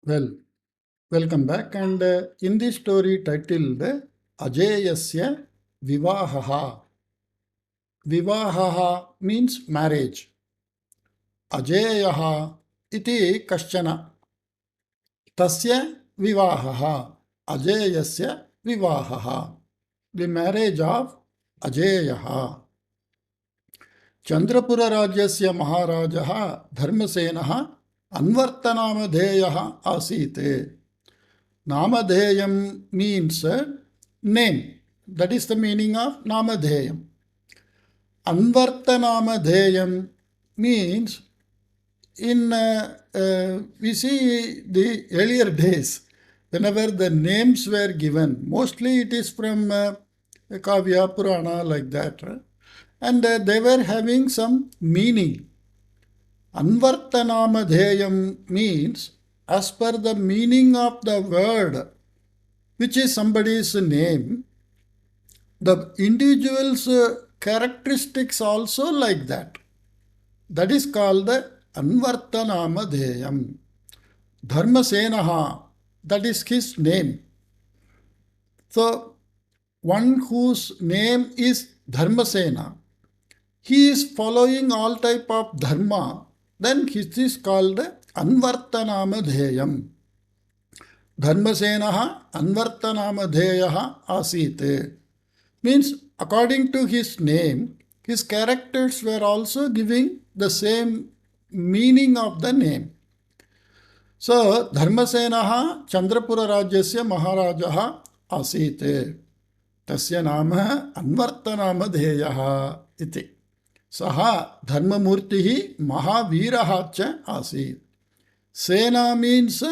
Well, welcome back. And in this story titled Ajayasya Vivahaha. Vivahaha means marriage. Ajayaha iti kaschana. Tasya Vivahaha. Ajayasya Vivahaha. The marriage of Ajayaha. Chandrapura Rajyasya Maharajaha Dharmasenaha Anvartanamadheyaha Asite. Namadheyam means name. That is the meaning of Namadheyam. Anvartanamadheyam means we see the earlier days, whenever the names were given, mostly it is from Kavya, Purana, like that. And they were having some meaning. Anvartanamadheyam means as per the meaning of the word, which is somebody's name, the individual's characteristics also like that. That is called the Anvartanamadheyam. Dharmasenaha, that is his name. So, one whose name is Dharmasena, he is following all type of dharma, then it is called Anvartanamadheyam. Dharmasenaha Anvartanamadheyaha Asite. Means according to his name, his characters were also giving the same meaning of the name. So, Dharmasenaha Chandrapura Rajyasya Maharajaha Asite. Tasya nama Anvartanamadheyaha iti. Saha Dharmamurtihi Mahaviraha cha Asit. Sena means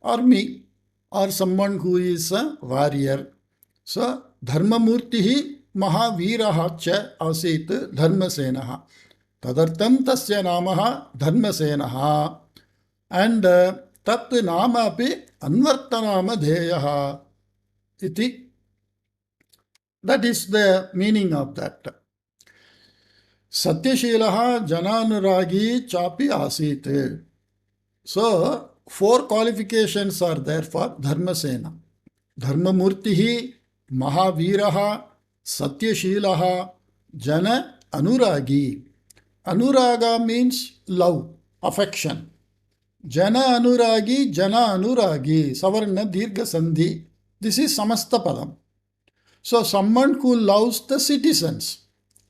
army or someone who is a warrior. So, Dharmamurtihi Mahaviraha cha Asit Dharmasenaha. Tadartam tasya namaha Dharmasenaha. And tat nama api Anvartanamadheyaha iti. That is the meaning of that. Satyashilaha Jananuragi Chapi Asite. So, 4 qualifications are there for Dharmasena. Dharmamurtihi, Mahaviraha, Satyashilaha, Jana Anuragi. Anuraga means love, affection. Jana Anuragi, Savarna Dirgha Sandhi. This is Samasta Padam. So, someone who loves the citizens.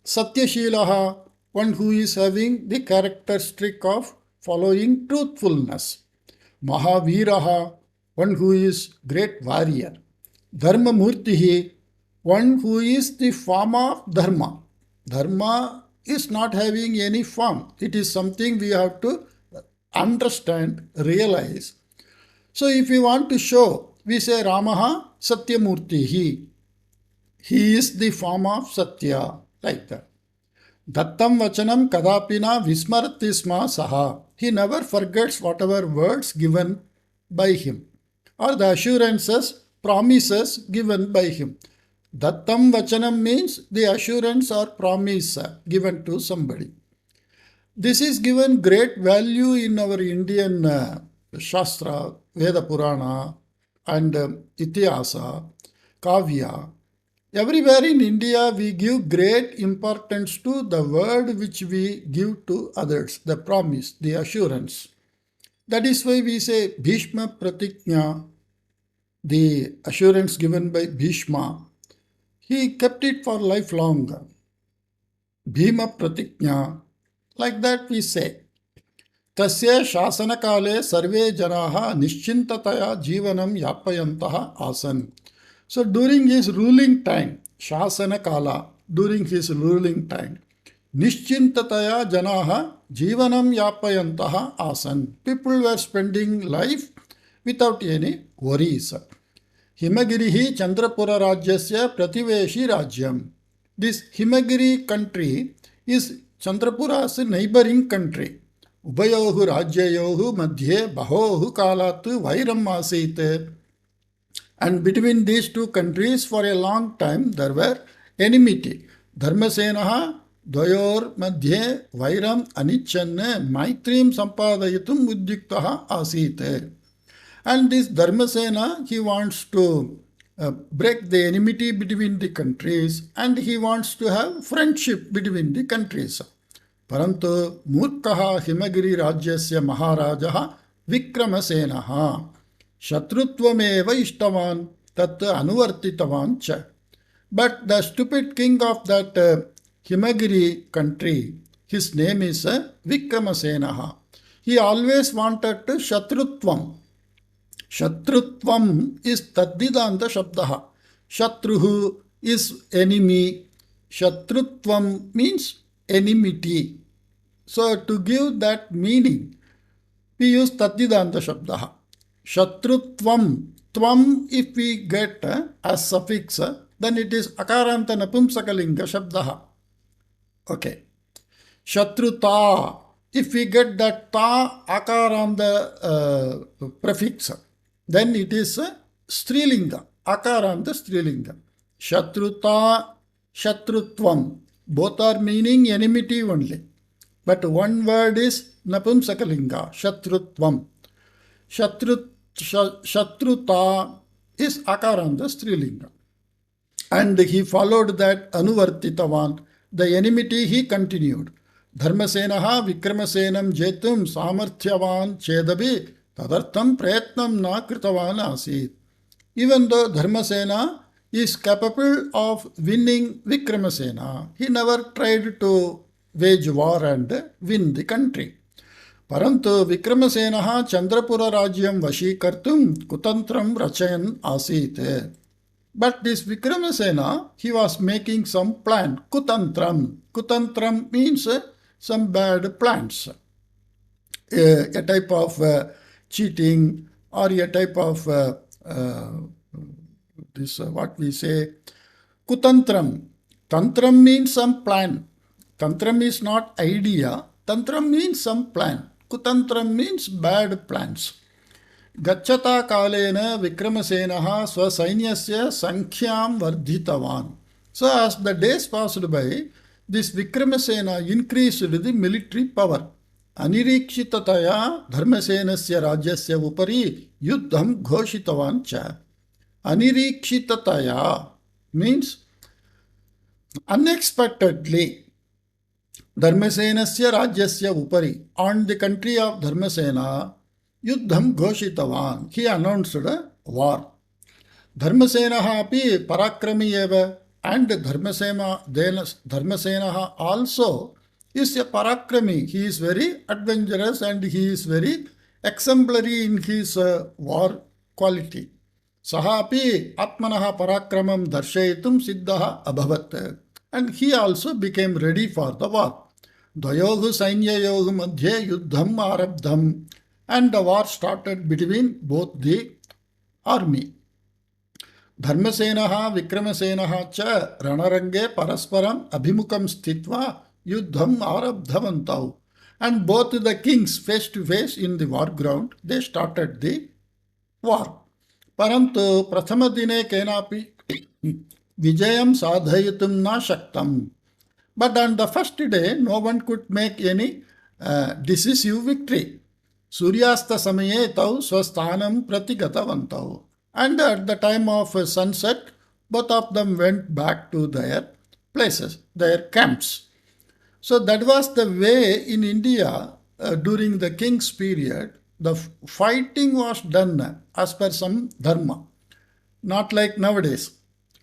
Satyashilaha, one who is having the characteristic of following truthfulness. Mahaviraha, one who is great warrior. Dharmamurtihi, one who is the form of dharma. Dharma is not having any form. It is something we have to understand, realize. So if we want to show, we say Ramaha Satyamurtihi. He is the form of Satya, like that. Dattam Vachanam Kadapina Vismarati Sma Saha. He never forgets whatever words given by him or the assurances, promises given by him. Dattam Vachanam means the assurance or promise given to somebody. This is given great value in our Indian Shastra, Veda Purana and Itihasa, Kavya. Everywhere in India, we give great importance to the word which we give to others, the promise, the assurance. That is why we say Bhishma Pratiknya, the assurance given by Bhishma. He kept it for lifelong. Bhima Pratiknya, like that we say. Tasya Shasanakale Sarve Janaha Nischintataya Jivanam Yapayantaha Asan. So during his ruling time, Shasana Kala, during his ruling time, Nischintataya Janaha Jivanam Yapayantaha Asan. People were spending life without any worries. Himagirihi Chandrapura Rajyasya Prativeshi Rajyam. This Himagiri country is Chandrapura's neighboring country. Ubayohu Rajyayohu Madhye Bahohu Kalatu Vairam Asite. And between these two countries for a long time there were enmity. Dharmasenaha Dvayor Madhye Vairam Anichanne Maitrim Sampadayatum Udyuktaha Asite. And this Dharmasena, he wants to break the enmity between the countries and he wants to have friendship between the countries. Parantu Murkaha Himagiri Rajyasya Maharajaha Vikramasenaha Shatrutvameva Ishtavan Tat Anuvartitavan Cha. But the stupid king of that Himagiri country, his name is Vikramasenaha. He always wanted to Shatrutvam. Shatrutvam is Taddidanta Shabdaha. Shatruhu is enemy. Shatrutvam means enmity. So to give that meaning, we use Taddidanta Shabdaha. Shatrutvam. Tvam, if we get as suffix, then it is Akaranta Napumsakalinga Shabdaha. Okay. Shatruta. If we get that ta akar on the prefix, then it is Strilinga. Akar on the Strilinga. Shatruta, Shatrutvam. Both are meaning enmity only. But one word is Napumsakalinga, Shatrutvam. Shatruta is akar on the Strilinga. And he followed that Anuvartitavan. The enmity he continued. Dharmasenaha Vikramasenam jetum samarthyavan chedabi tadartham prayatnam na kritavan asit. Even though Dharmasena is capable of winning Vikramasena, he never tried to wage war and win the country. Parantu Vikramasenaha Chandrapura Rajyam Vashikartum Kutantram Rachayan Asit. But this Vikramasena, he was making some plan, Kutantram. Kutantram means some bad plans, a type of cheating or a type of what we say, Kutantram. Tantram means some plan. Tantram is not idea. Tantram means some plan. Kutantram means bad plans. Gachata kalena Vikramasenaha swasainyasya sankhyaam vardhitavan. So as the days passed by, this Vikramasena increased the military power. Anirikshitaya Dharmasenasya Rajyasya Upari Yuddham Ghoshitavan Cha. Anirikshitaya means unexpectedly. Dharmasenasya Rajyasya Upari, on the country of Dharmasena, Yuddham Ghoshitavan. He announced a war. Dharmasenaha api parakrami eva, and Dharmasenaha also is a parakrami. He is very adventurous and he is very exemplary in his war quality. Saha api atmanaha parakramam darshayitum siddhaha abhavat. And he also became ready for the war. Dvayohu sainyayohu madhye yuddham arabdham. And the war started between both the army. Dharmasenaha Vikramasenaha cha ranarange parasparam abhimukam sthitva yuddham arabdhavantau. And both the kings face to face in the war ground, they started the war. Parantu prathama dine kenapi vijayam sadhayatum na shaktam. But on the first day, no one could make any decisive victory. Suryasta samaye tau swasthanam pratigatavantav. And at the time of sunset, both of them went back to their places, their camps. So that was the way in India during the king's period. The fighting was done as per some dharma, not like nowadays.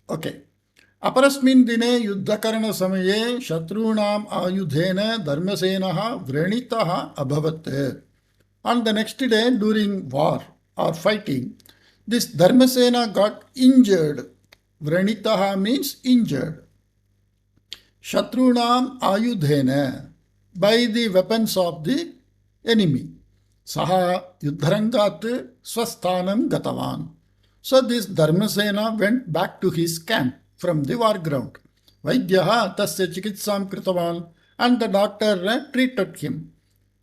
Okay. Aparasmin dine yuddhakarana samaye shatrunam ayudhena dharmasenaha vrenitaha abhavat. On the next day during war or fighting, this Dharmasena got injured. Vrenitaha means injured. Shatrunam ayudhena, by the weapons of the enemy. Saha yuddharangat swasthanam gatavan. So this Dharmasena went back to his camp from the war ground. Vaidyaha tasya chikitsam kritavan, and the doctor treated him.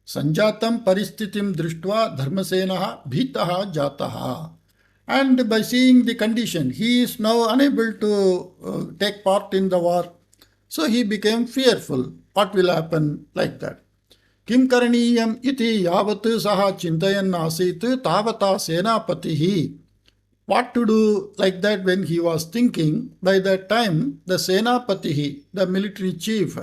Sanjatam paristitim drishtva Dharmasenaha bhitaha jataha. And by seeing the condition, he is now unable to take part in the war. So he became fearful. What will happen like that? किं करणीयम् इति यावत् सः चिन्तयन् आसीत् तावता सेनापतिः what to do like that when he was thinking, by that time the senapatihi, the military chief,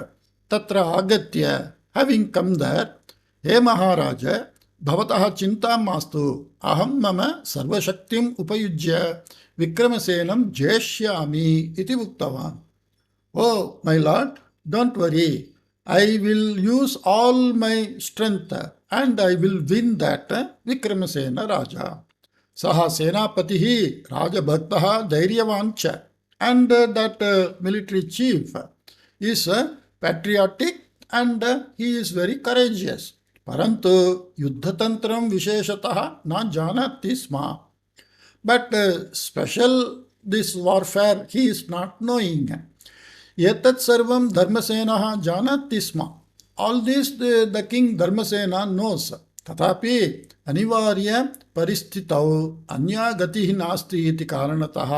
tatra agatya, having come there, he maharaja bhavatah chintam mastu aham mama sarvashaktim upayujya vikramasenam jeshyami iti uktavan. Oh my lord, don't worry, I will use all my strength and I will win that Vikramasena Raja. सः सेनापतिः राजभक्तः धैर्यवान् च and that military chief is patriotic and he is very courageous. परन्तु युद्धतन्त्रं विशेषतः न जानाति स्म. But special this warfare he is not knowing. एतत् सर्वं धर्मसेनः जानाति स्म. All this the king Dharmasena knows. तथापि अनिवार्य परिस्थितौ अन्या गतिः नास्ति इति कारणतः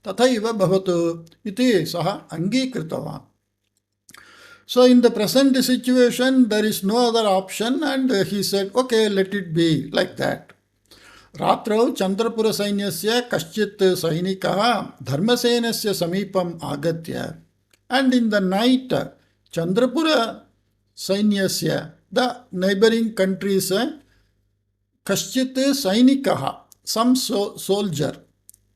तथैव भवतु इति सः अङ्गीकृतवान्. So in the present situation there is no other option and he said okay, let it be like that. रात्रौ चन्द्रपुरसैन्यस्य कश्चित् सैनिकः धर्मसेनस्य समीपम् आगत्य and in the night Chandrapur सैन्यस्य the neighboring countries कश्चित् सैनिकः some soldier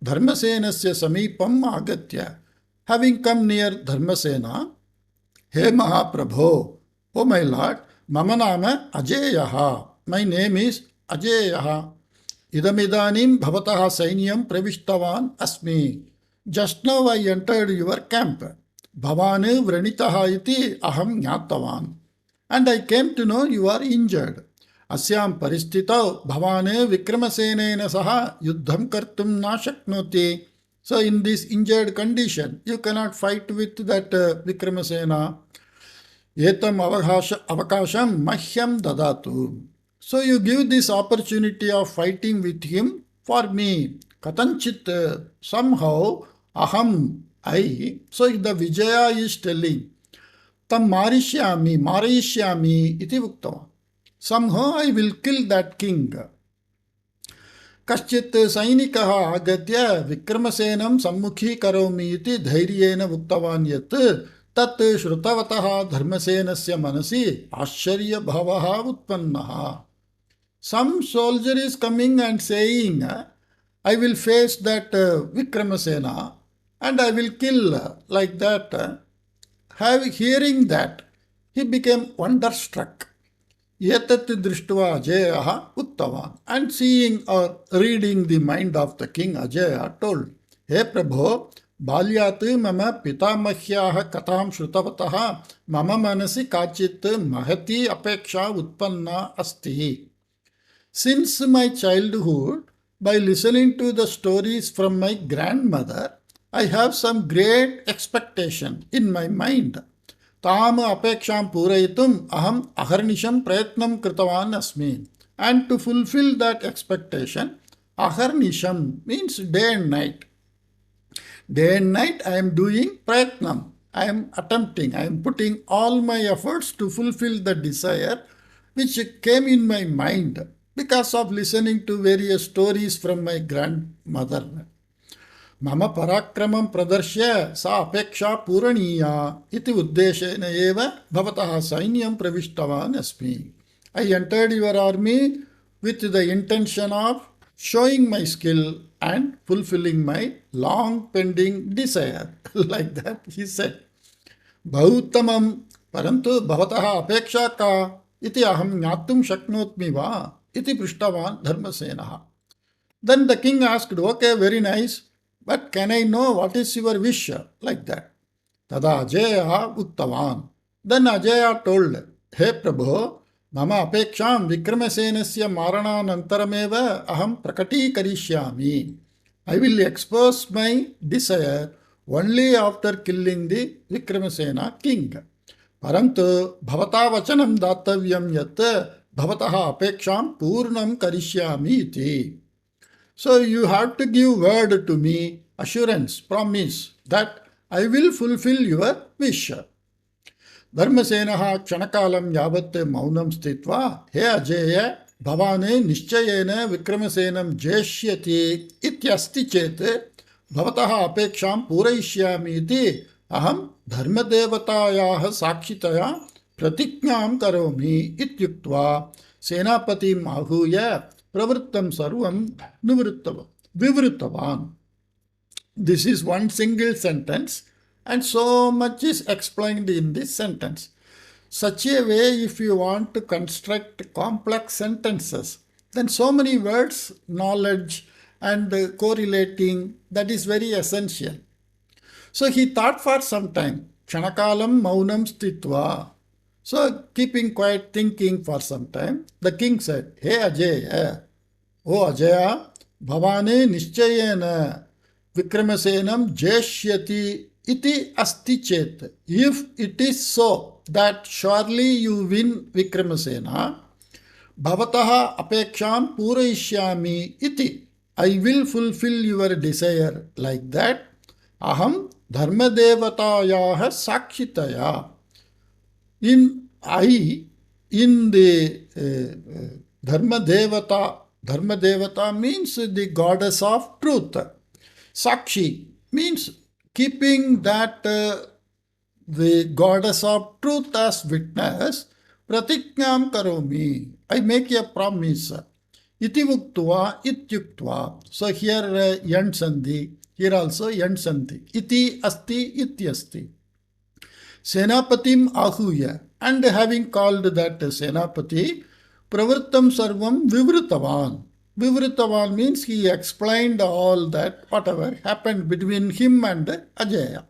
धर्मसेनस्य समीपम् आगत्य having come near Dharmasena hey महाप्रभो, O my lord, मम नाम अजेयः, my name is अजेयः, इदमिदानीं भवतः सैन्यं प्रविष्टवान् अस्मि, just now I entered your camp, भवान् व्रणितः इति अहं ज्ञातवान् and I came to know you are injured. अस्यां परिस्थितौ भवान् विक्रमसेनेन सह युद्धं कर्तुं न शक्नोति. So in this injured condition you cannot fight with that Vikramasena. एतम् अवकाशं मह्यं ददातु. So you give this opportunity of fighting with him for me. कथञ्चित् somehow aham I. So the Vijaya is telling tam marayishyami iti uktava. Somehow I will kill that king. कश्चित् सैनिकः आगत्य विक्रमसेनं सम्मुखीकरोमि इति धैर्येण उक्तवान् यत् तत् श्रुतवतः धर्मसेनस्य मनसि आश्चर्यभावः उत्पन्नः. Some soldier is coming and saying, I will face that Vikramasena and I will kill like that. Hearing that, he became wonderstruck. एतत् दृष्ट्वा अजयः उक्तवान्. And seeing or reading the mind of the king, Ajaya told, हे प्रभो, बाल्यात् मम पितामह्याः कथां श्रुतवतः मम मनसि काचित् महती अपेक्षा उत्पन्ना अस्ति. Since my childhood, by listening to the stories from my grandmother, I have some great expectation in my mind. ताम अपेक्षां पूरयितुम् अहम् अहर्निशं प्रयत्नं कृतवान् अस्मि. And to fulfill that expectation, अहर्निशं means day and night. Day and night I am doing prayatnam. I am attempting, I am putting all my efforts to fulfill the desire which came in my mind because of listening to various stories from my grandmother. मम पराक्रमं प्रदर्श्य सा अपेक्षा पूरणीया इति उद्देशेन एव भवतः सैन्यं प्रविष्टवान् अस्मि. I entered your army with the intention of showing my skill and fulfilling my long pending desire. Like that he said. बहुत्तमं, परन्तु भवतः अपेक्षा का इति अहं ज्ञातुं शक्नोत्मि वा इति पृष्टवान् धर्मसेनः. Then the king asked, okay, very nice. But can I know what is your wish? Like that. Tada Ajaya Uttavan. Then Ajaya told, Hey Prabhu, Mama Apeksham Vikramasenasya Marananantarameva Aham Prakati Karishyami. I will expose my desire only after killing the Vikramasena king. Parantu Bhavata Vachanam Datavyam Yat Bhavataha Apeksham Purnam Karishyami iti. So you have to give word to me, assurance, promise that I will fulfill your wish. धर्मसेनः क्षणकालं यावत् मौनं स्थित्वा हे अजेय भवान् निश्चयेन विक्रमसेनं जेष्यति इत्यस्ति चेत् भवतः अपेक्षां पूरयिष्यामि इति अहं धर्मदेवतायाः साक्षितया प्रतिज्ञां करोमि इत्युक्त्वा सेनापतिम् आहूय प्रवृत्तं सर्वं विवृतवान्. This is one single sentence and so much is explained in this sentence. Such a way, if you want to construct complex sentences, then so many words, knowledge and correlating, that is very essential. So he thought for some time. Kshanakalam maunam stitva. So keeping quiet, thinking for some time, the king said, Hey Ajaya, O Ajaya, bhavane nischayena Vikramasenam jeshyati iti asti chet. If it is so that surely you win Vikramasena, bhavataha apeksham purayishyami iti. I will fulfill your desire like that. Aham dharmadevatayaha sakshitaya. In the Dharmadevata means the goddess of truth. Sakshi means keeping that the goddess of truth as witness. Pratiknyam karomi. I make a promise. Iti uktva ityuktva. So here yand sandhi. Here also yand sandhi. Iti asti ityasti. Senapatim ahuya. And having called that Senapati, pravrittam sarvam vivritavan. Vivritavan means he explained all that, whatever happened between him and Ajaya.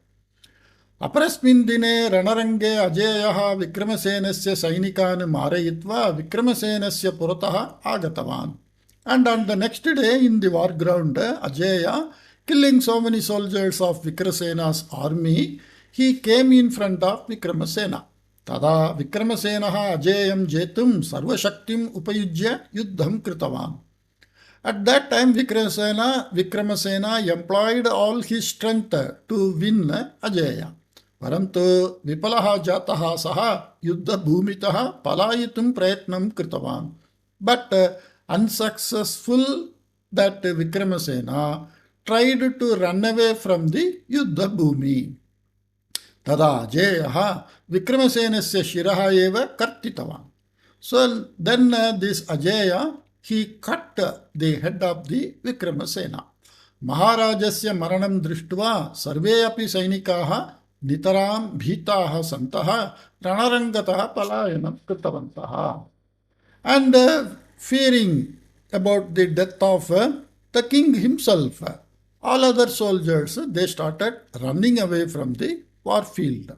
Aparasmin dine ranarange Ajayaha Vikramasenasya sainikan marayitva Vikramasenasya purataha agatavan. And on the next day in the war ground, Ajaya, killing so many soldiers of Vikrasena's army, he came in front of Vikramasena. Tada Vikramasenaha Ajayam jetum sarvashaktim upayujya yuddham kritavan. At that time, Vikramasena employed all his strength to win Ajaya. Parantu vipalaha jataha saha yuddha bhumitaha palayitum prayatnam kritavan. But unsuccessful, that Vikramasena tried to run away from the yuddha bhumi. Tada Ajayaha Vikramasenasya shiraha eva kartitavan. So then this Ajaya, he cut the head of the Vikramasena. Maharajasya maranam drishtva sarve api sainikaha nitaram bhitaha santaha ranarangataha palayanam kritavantaha. And fearing about the death of the king himself, all other soldiers, they started running away from the war field.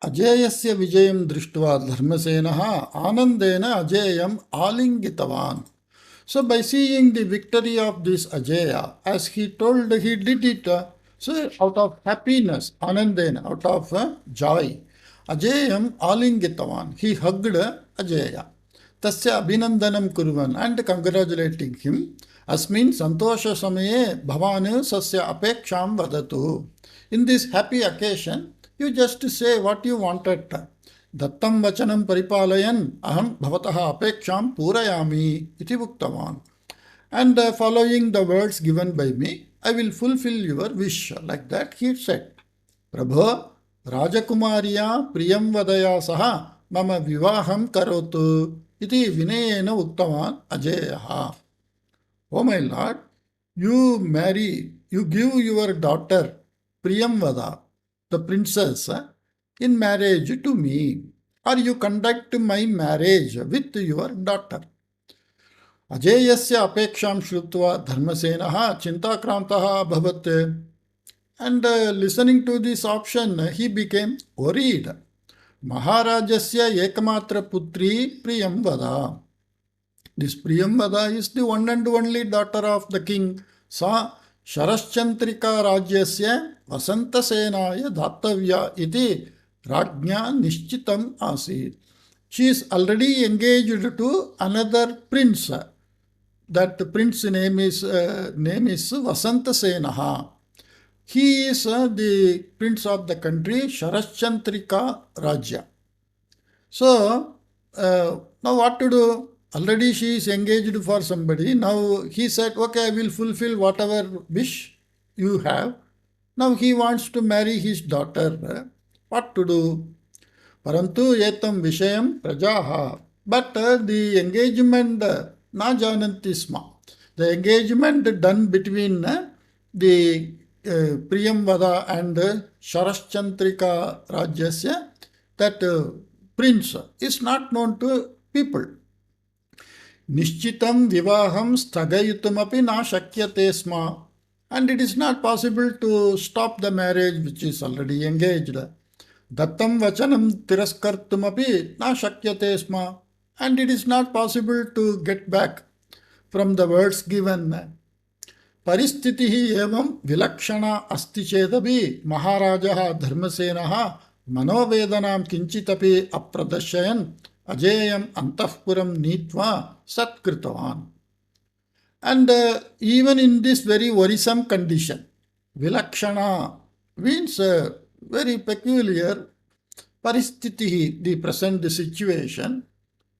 Ajayasya vijayam drishtva dharmasenaha anandena ajayam alingitavan. So by seeing the victory of this Ajaya, as he told, he did it so out of happiness, anandena, out of joy. Ajayam alingitavan. He hugged Ajaya. Tasya abhinandanam kurvan, and congratulating him. Asmin santosha samaye bhavanu sasya apeksham vadatu. In this happy occasion, you just say what you wanted. Dattam vachanam paripalayan aham bhavataha apeksham purayami iti uktavan. And following the words given by me, I will fulfill your wish. Like that he said. Prabhu, Rajakumariya priyam vadaya saha mama vivaham karotu iti vinayena uktavan Ajayaha. Oh my Lord, you give your daughter Priyamvada, the princess, in marriage to me, or you conduct my marriage with your daughter. Ajayasya apeksham shrutva dharmasenaha chintakrantaha bhavat. And listening to this option, he became worried. Maharajasya ekamatra putri Priyamvada. This Priyamvada is the one and only daughter of the king. Sa Sharaschantrika Rajyasya Vasantasenaya Dattavya iti Rajnya Nishchitam Asit. She is already engaged to another prince. That prince's name is Vasantasenaha. He is the prince of the country, Sharashchandrika Rajya. So, now what to do? Already she is engaged for somebody. Now he said, okay, I will fulfill whatever wish you have. Now he wants to marry his daughter. What to do? Parantu etam vishayam prajaha. But the engagement na jananti sma. The engagement done between the Priyamvada and Sharashchandrika Rajyasya, that prince is not known to people. Nishchitam vivaham sthagayitumaphi na shakyate sma. And it is not possible to stop the marriage which is already engaged. Dattam vachanam tiraskartumapi na shakyate sma. And it is not possible to get back from the words given. Paristitihi evam vilakshana asti chedapi Maharajaha Dharmasenaha manovedanam kinchitapi apradashayan ajeyam antahpuram nitva satkritavan. And even in this very worrisome condition, vilakshana means very peculiar. Paristitihi, the present situation,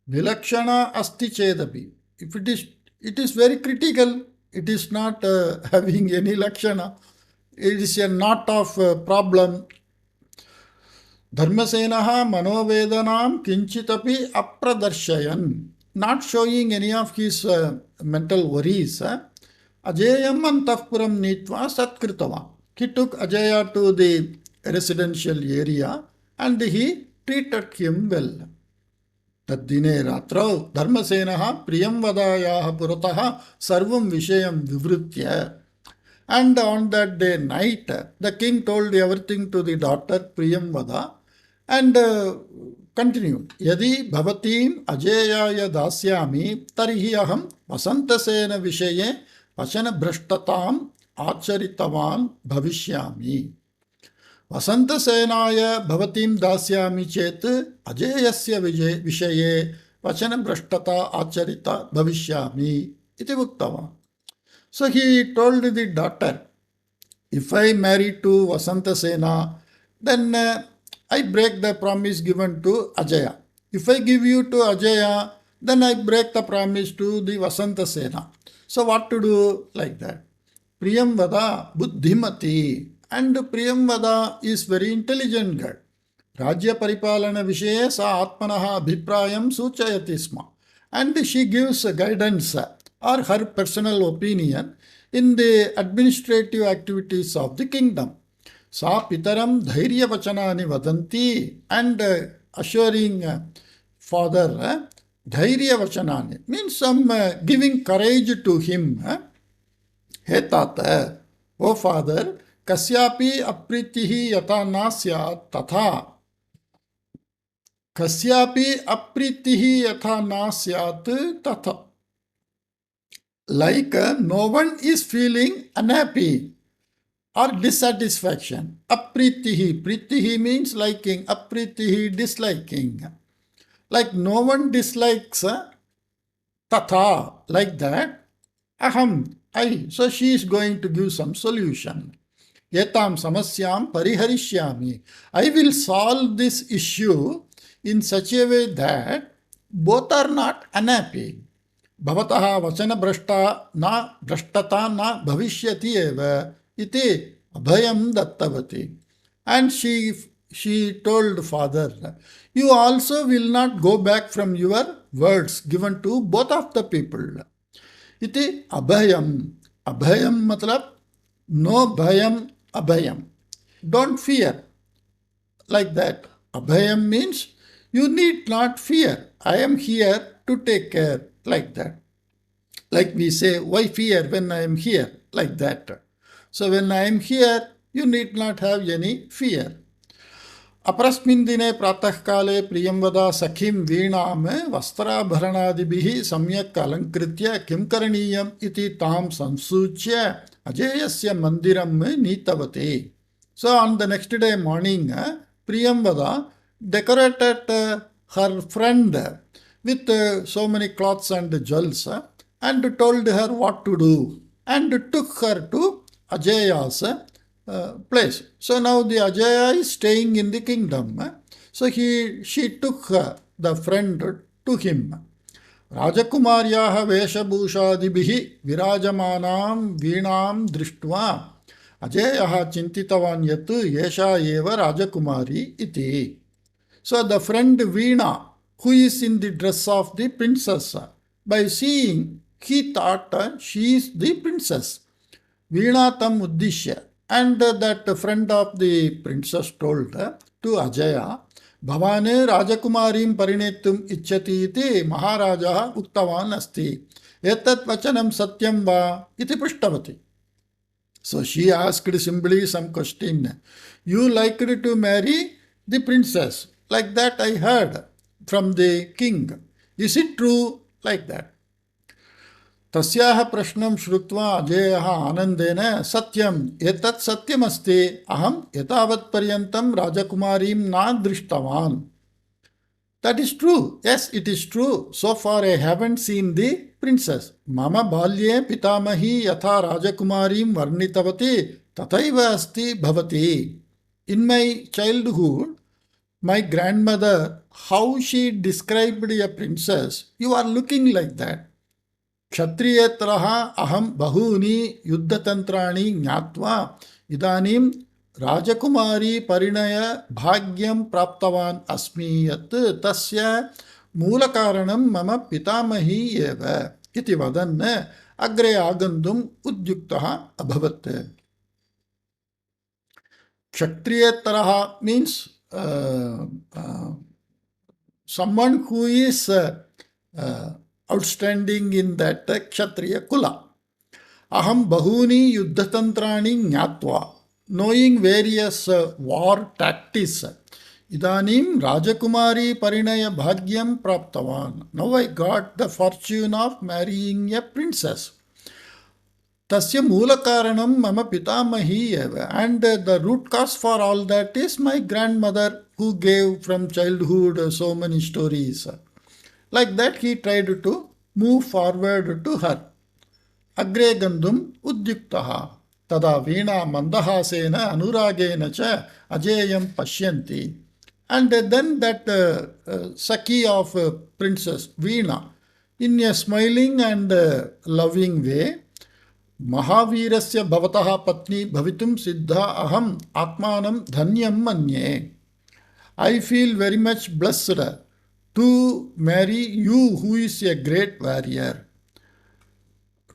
vilakshana asti chedapi. If it is very critical, it is not having any lakshana. It is a knot of problem. Dharmasenaha manovedanam kinchitapi apradarshayan. Not showing any of his mental worries. Ajayam antahpuram nitva satkritavan. He took Ajaya to the residential area and he treated him well. Taddine ratrau Dharmasenaha Priyamvadayaha purataha sarvam vishayam vivritya. And on that day night, the king told everything to the daughter Priyamvada and continued. Yadi bhavatim ajayaya dasyami tarihi aham vasantasena vishaye vachana brashtatam acharitavan bhavishyami. Vasantasenaya bhavatim dasyami chet ajayasya vishaye vachana brashtata acharita bhavishyami iti uktava. So he told the daughter, if I marry to Vasantasena, then I break the promise given to Ajaya. If I give you to Ajaya, then I break the promise to the Vasantasena. So what to do like that? Priyamvada buddhimati. And Priyamvada is very intelligent girl. Rajya paripalana vishaye sa atmanaha abhiprayam suchayati sma. And she gives guidance or her personal opinion in the administrative activities of the kingdom. Sa pitaram dhairya vachanani vadanti, and assuring father dhairya vachanani means some giving courage to him. He tata, O father, kasyapi apritihi yata nasyat tatha. Kasyapi apritihi yata nasyat tatha. Like no one is feeling unhappy or dissatisfaction. Apritihi. Pritihi means liking. Apritihi, disliking. Like no one dislikes tatha. Like that. Aham. I. So she is going to give some solution. Yetam samasyam pariharishyami. I will solve this issue in such a way that both are not unhappy. Bhavataha vachana brashta na brashtata na bhavishyati eva iti abhayam dattavati. And she told father, you also will not go back from your words given to both of the people. Iti abhayam. Abhayam matlab no bhayam, abhayam. Don't fear. Like that. Abhayam means you need not fear. I am here to take care. Like that. Like we say, why fear when I am here? Like that. So when I am here, you need not have any fear. Aprasmin dine pratah kale priyamvada sakhim veenam vastrabharanadibhihi samyak alankritya kim karaniyam iti tam samsuchya ajayasya mandiram nitavati. So on the next day morning, Priyamvada decorated her friend with so many cloths and jewels and told her what to do, and took her to Ajaya's place. So now the Ajaya is staying in the kingdom. So she took the friend to him. राजकुमार्याः वेशभूषादिभिः विराजमानां वीणां दृष्ट्वा अजयः चिन्तितवान् यत् एषा एव राजकुमारी इति. So the friend Veena, who is in the dress of the princess, by seeing, he thought she is the princess. Veena tam uddishya. And that friend of the princess told to Ajaya, भवान् राजकुमारीं परिणेतुम् इच्छति इति महाराजः उक्तवान् अस्ति. एतत् वचनं सत्यं वा इति पृष्टवती. So she asked simply some question. You liked to marry the princess. Like that I heard from the king. Is it true? Like that. तस्याः प्रश्नं श्रुत्वा अजयः आनन्देन सत्यम् एतत् सत्यमस्ति अहम् एतावत्पर्यन्तं राजकुमारीं न दृष्टवान्. That is true. Yes, it is true. So far I haven't seen the princess. मम बाल्ये पितामही यथा राजकुमारीं वर्णितवती तथैव अस्ति भवती. In my childhood, my grandmother, how she described a princess, you are looking like that. क्षत्रियेतरः अहं बहूनि युद्धतन्त्राणि ज्ञात्वा इदानीं राजकुमारी परिणय भाग्यं प्राप्तवान् अस्मि यत् तस्य मूलकारणं मम पितामही एव इति वदन् अग्रे आगन्तुम् उद्युक्तः अभवत्. क्षत्रियेतरः means someone who is outstanding in that Kshatriya Kula. Aham bahuni yuddhatantrani jnatva, knowing various war tactics. Idanim Rajakumari Parinaya Bhagyam Praptavan. Now I got the fortune of marrying a princess. Tasya Mulakaranam Mama Pitamahi eva. And the root cause for all that is my grandmother who gave from childhood so many stories. Like that he tried to move forward to her. Agre gandum udyuktaha. Tada Veena mandahasena anuragena cha ajayam pashyanti. And then that Saki of Princess Veena, in a smiling and loving way, Mahavirasya bhavataha patni bhavitum siddha aham atmanam dhanyam manye. I feel very much blessed to marry you who is a great warrior,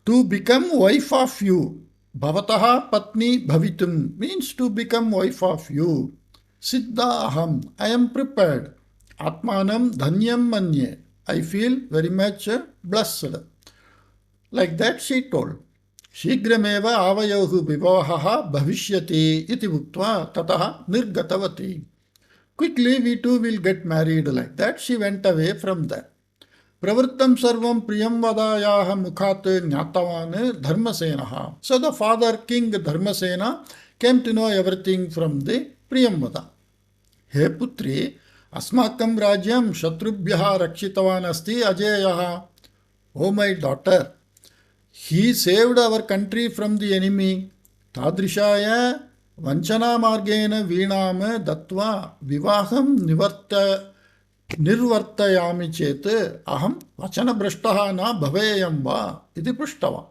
to become wife of you. Bhavataha patni bhavitum means to become wife of you. Siddha aham, I am prepared. Atmanam dhanyam manye, I feel very much blessed. Like that she told. Shigrameva avayohu vivahaha bhavishyati iti uktva tataha nirgatavati. Quickly we too will get married. Like that she went away from there. Pravrittam sarvam priyam vadayaha mukhat jnatavan dharmasenaha. So the father king Dharmasena came to know everything from the Priyamvada. He putri, asmakam rajyam shatrubhyaha rakshitavan asti ajayaha. Oh my daughter, he saved our country from the enemy. Tadrishaya vanchana margena veenam dattva vivaham nirvartayami chet aham vachana brashtaha na bhaveyam va iti pushtava.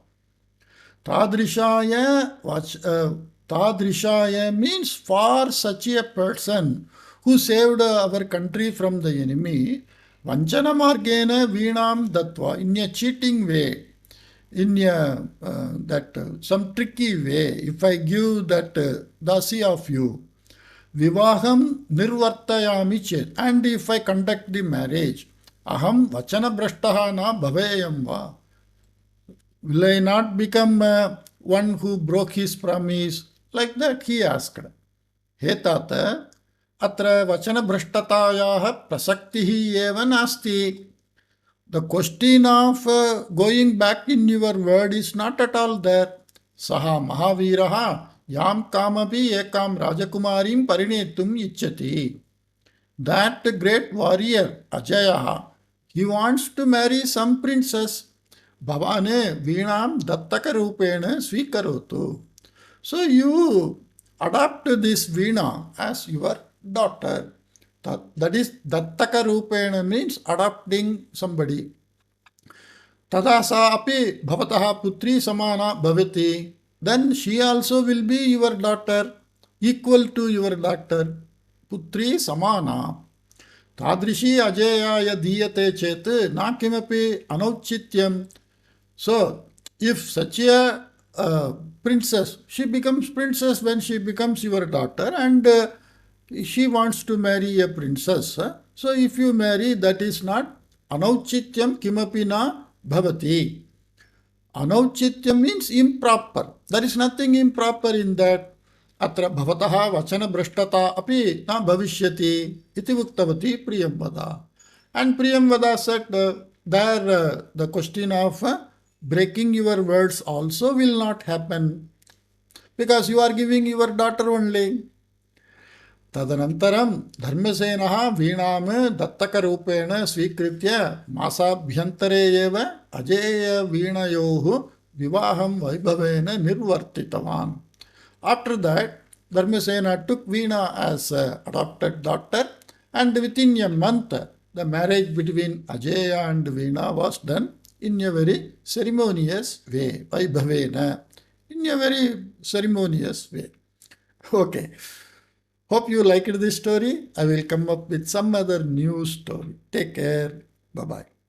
Tadrishaya means for such a person who saved our country from the enemy, vanchana margena veenam dattva, in a cheating way, in a some tricky way, if I give that dasi of you, vivaham nirvartayami chet, and if I conduct the marriage, aham vachana brashtaha na bhaveyam va, will I not become one who broke his promise? Like that he asked. He tata, atra vachana brashtatayaha prasaktihi eva nasti. The question of going back in your word is not at all there. Saha Mahaviraha yam kamapi ekam rajakumarim parinetum ichchati. That great warrior Ajayaha, he wants to marry some princess. Bhavane veenam dattaka rupena swikarotu. So you adopt this Veena as your daughter. That is Dattaka Rupena means adopting somebody. Tada sa api bhavataha putri samana bhavati. Then she also will be your daughter, equal to your daughter. Putri samana. Tadrishi ajayaya diyate chet na kimapi anauchityam. So, if such a princess, she becomes princess when she becomes your daughter, and she wants to marry a princess. So, if you marry, that is not anauchityam kimapi na bhavati. Anauchityam means improper. There is nothing improper in that. अत्र भवतः वचनभ्रष्टता अपि न भविष्यति इति उक्तवती Priyamvada. And Priyamvada said the question of breaking your words also will not happen because you are giving your daughter only. तदनन्तरं धर्मसेनः वीणां दत्तकरूपेण स्वीकृत्य मासाभ्यन्तरे एव अजेयवीणयोः विवाहं वैभवेन निर्वर्तितवान्. After that, Dharmasena took Veena as adopted daughter, and within a month, the marriage between Ajeya and Veena was done in a very ceremonious way, Vaibhavena, in a very ceremonious way. Okay. Hope you liked this story. I will come up with some other new story. Take care. Bye-bye.